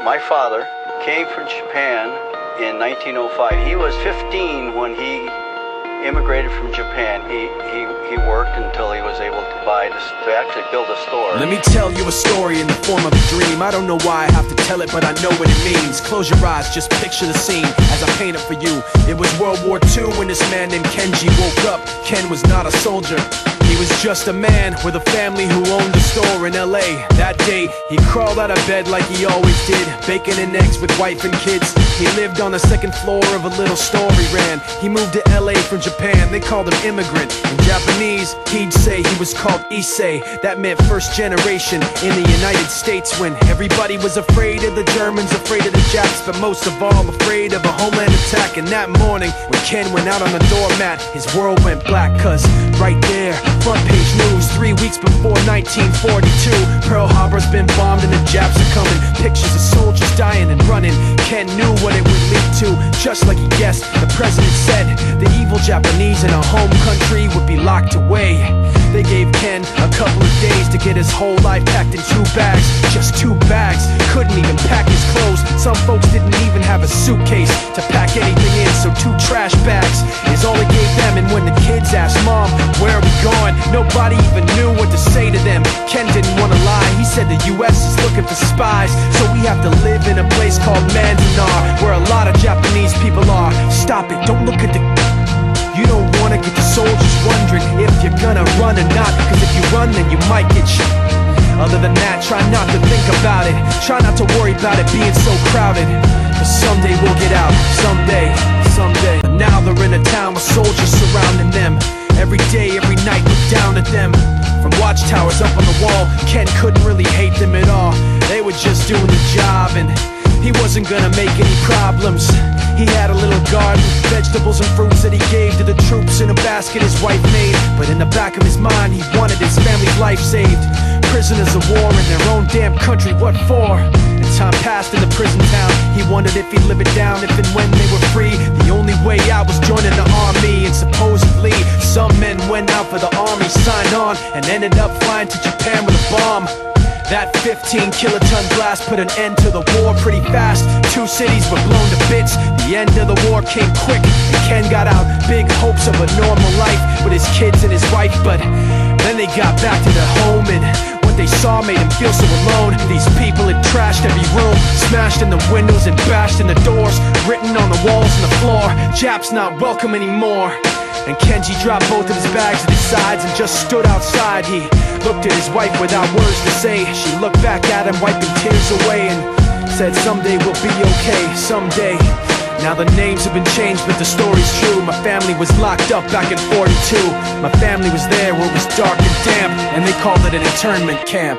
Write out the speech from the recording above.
My father came from Japan in 1905. He was 15 when he immigrated from Japan. He worked until he was able to actually build a store. Let me tell you a story in the form of a dream. I don't know why I have to tell it, but I know what it means. Close your eyes, just picture the scene as I paint it for you. It was World War II when this man named Kenji woke up. Ken was not a soldier. He was just a man with a family who owned a store in LA. That day, he crawled out of bed like he always did, bacon and eggs with wife and kids. He lived on the second floor of a little store he ran. He moved to LA from Japan, they called him immigrant. In Japanese, he'd say he was called Issei. That meant first generation in the United States, when everybody was afraid of the Germans, afraid of the Japs, but most of all afraid of a homeland attack. And that morning, when Ken went out on the doormat, his world went black, cause right there, front page news, 3 weeks before 1942, Pearl Harbor's been bombed and the Japs are coming. Pictures of soldiers dying and running. Ken knew what it would lead to, just like he guessed. The president said the evil Japanese in our home country would be locked away. They gave Ken a couple of days to get his whole life packed in 2 bags. Just 2 bags, couldn't even pack his clothes. Some folks didn't even have a suitcase to pack anything in, so 2 trash bags is all he gave them. And when the kids asked Mom, where are we going, nobody even knew what to say to them. Ken didn't want to lie, he said the US is looking for spies, so we have to live in a place called Manzanar, where a lot of Japanese people are. Stop it, don't look at the... You don't wanna get the soldiers wondering if you're gonna run or not, cause if you run then you might get shot. Other than that, try not to think about it. Try not to worry about it being so crowded, cause someday we'll get out. Someday. But now they're in a town with soldiers surrounding them. Every day, every night, look down at them. From watchtowers up on the wall, Ken couldn't really hate them at all. They were just doing the job, and he wasn't gonna make any problems. He had a little garden, vegetables and fruits that he gave to the troops in a basket his wife made. But in the back of his mind, he wanted his family's life saved. Prisoners of war in their own damn country, what for? And time passed in the prison town. He wondered if he'd live it down if and when they were free. The only way out was joining the army, and supposedly some men went out for the army, signed on, and ended up flying to Japan with a bomb. That 15-kiloton blast put an end to the war pretty fast. 2 cities were blown to bits. The end of the war came quick, and Ken got out big hopes of a normal life with his kids and his wife. But then they got back to their home, and what they saw made him feel so alone. These people had trashed every room, smashed in the windows and bashed in the doors, written on the walls and the floor, "Japs not welcome anymore." And Kenji dropped both of his bags at his sides and just stood outside. He looked at his wife without words to say. She looked back at him, wiping tears away, and said, "Someday we'll be okay, someday." Now the names have been changed, but the story's true. My family was locked up back in 42. My family was there where it was dark and damp, and they called it an internment camp.